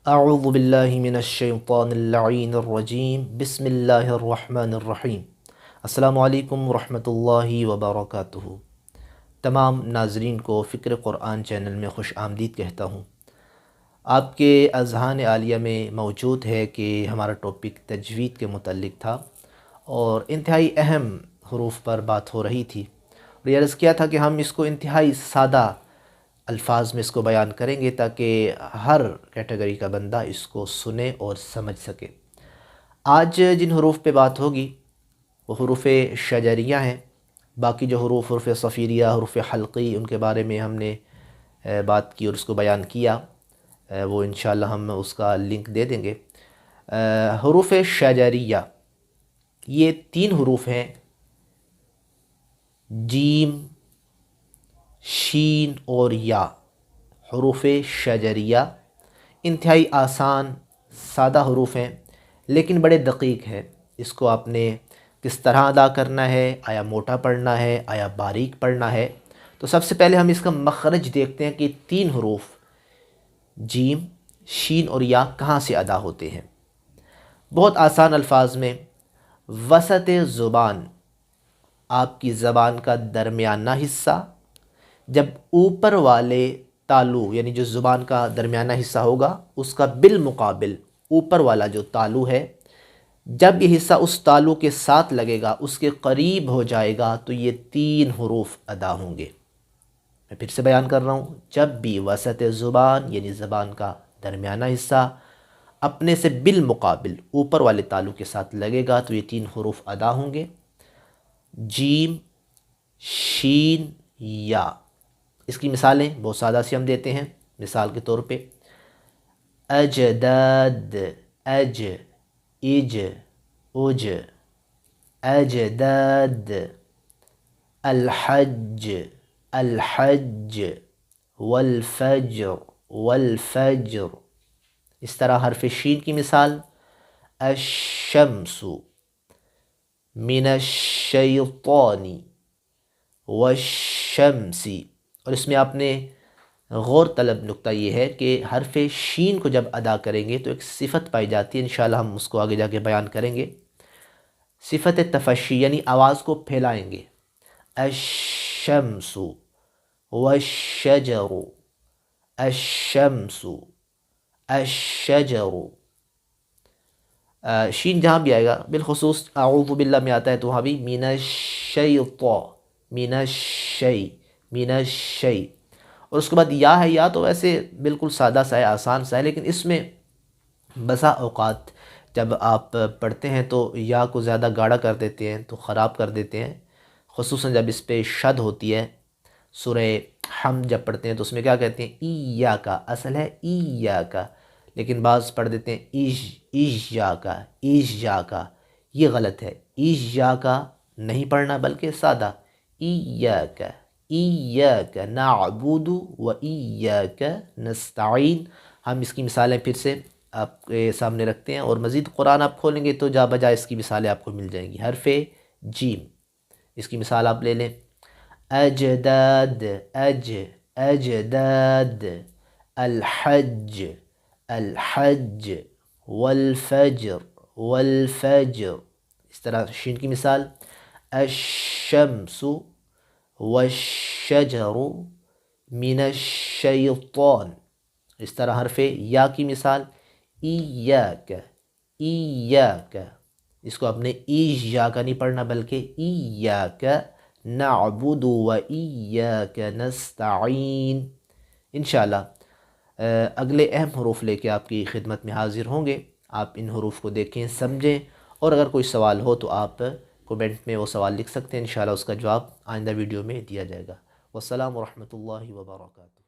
اعوذ باللہ من الشیطان اللعین الرجیم بسم اللہ الرحمن الرحیم۔ السلام علیکم ورحمۃ اللہ وبرکاتہ۔ تمام ناظرین کو فکر قرآن چینل میں خوش آمدید کہتا ہوں۔ آپ کے اذہان عالیہ میں موجود ہے کہ ہمارا ٹاپک تجوید کے متعلق تھا اور انتہائی اہم حروف پر بات ہو رہی تھی، اور یہ عرض کیا تھا کہ ہم اس کو انتہائی سادہ الفاظ میں اس کو بیان کریں گے تاکہ ہر کیٹیگری کا بندہ اس کو سنے اور سمجھ سکے۔ آج جن حروف پہ بات ہوگی وہ حروف شجریہ ہیں۔ باقی جو حروف صفیریہ، حروف حلقی، ان کے بارے میں ہم نے بات کی اور اس کو بیان کیا، وہ انشاءاللہ ہم اس کا لنک دے دیں گے۔ حروف شجریہ یہ 3 حروف ہیں، جیم، شین اور یا۔ حروف شجریہ انتہائی آسان سادہ حروف ہیں لیکن بڑے دقیق ہیں۔ اس کو آپ نے کس طرح ادا کرنا ہے، آیا موٹا پڑھنا ہے، آیا باریک پڑھنا ہے؟ تو سب سے پہلے ہم اس کا مخرج دیکھتے ہیں کہ 3 حروف جیم، شین اور یا کہاں سے ادا ہوتے ہیں۔ بہت آسان الفاظ میں وسط زبان، آپ کی زبان کا درمیانہ حصہ، جب اوپر والے تالو یعنی جو زبان کا درمیانہ حصہ ہوگا اس کا بالمقابل اوپر والا جو تالو ہے، جب یہ حصہ اس تالو کے ساتھ لگے گا، اس کے قریب ہو جائے گا، تو یہ 3 حروف ادا ہوں گے۔ میں پھر سے بیان کر رہا ہوں، جب بھی وسط زبان یعنی زبان کا درمیانہ حصہ اپنے سے بالمقابل اوپر والے تالو کے ساتھ لگے گا تو یہ 3 حروف ادا ہوں گے، جیم، شین، یا۔ اس کی مثالیں بہت سادہ سی ہم دیتے ہیں۔ مثال کے طور پہ اجداد، اج، اج، اج، اجداد، الحج، الحج، والفجر، والفجر۔ اس طرح حرف شین کی مثال الشمس، من الشیطان، والشمس۔ اور اس میں آپ نے غور طلب نقطہ یہ ہے کہ حرف شین کو جب ادا کریں گے تو ایک صفت پائی جاتی ہے، انشاءاللہ ہم اس کو آگے جا کے بیان کریں گے۔ صفت تفشی یعنی آواز کو پھیلائیں گے۔ الشمس، والشجر، الشمس، الشجر۔ شین جہاں بھی آئے گا، بالخصوص اعوذ باللہ میں آتا ہے تو وہاں بھی من الشیطان، من الشی، من الشی۔ اور اس کے بعد یا ہے، یا تو ویسے بالکل سادہ سا ہے، آسان سا ہے، لیکن اس میں بسا اوقات جب آپ پڑھتے ہیں تو یا کو زیادہ گاڑھا کر دیتے ہیں تو خراب کر دیتے ہیں، خصوصاً جب اس پہ شد ہوتی ہے۔ سورہ حمد جب پڑھتے ہیں تو اس میں کیا کہتے ہیں؟ ایاکا، اصل ہے ایاکا، لیکن بعض پڑھ دیتے ہیں ایجاکا، ایجاکا۔ یہ غلط ہے، ایجاکا نہیں پڑھنا بلکہ سادہ ایاکا، ایاک نعبد و ایاک نستعین۔ ہم اس کی مثالیں پھر سے آپ کے سامنے رکھتے ہیں، اور مزید قرآن آپ کھولیں گے تو جا بجا اس کی مثالیں آپ کو مل جائیں گی۔ حرف جیم، اس کی مثال آپ لے لیں، اجداد، اج، اجداد، الحج، الحج، والفجر، والفجر۔ اس طرح شین کی مثال الشمس، والشجر، من الشیطان۔ اس طرح حرف یا کی مثال ایاک، ایاک۔ اس کو آپ نے ایاک نہیں پڑھنا بلکہ ایاک نعبد و ایاک نستعین۔ انشاءاللہ اگلے اہم حروف لے کے آپ کی خدمت میں حاضر ہوں گے۔ آپ ان حروف کو دیکھیں، سمجھیں، اور اگر کوئی سوال ہو تو آپ کومنٹ میں وہ سوال لکھ سکتے ہیں، انشاءاللہ اس کا جواب آئندہ ویڈیو میں دیا جائے گا۔ والسلام ورحمۃ اللہ وبرکاتہ۔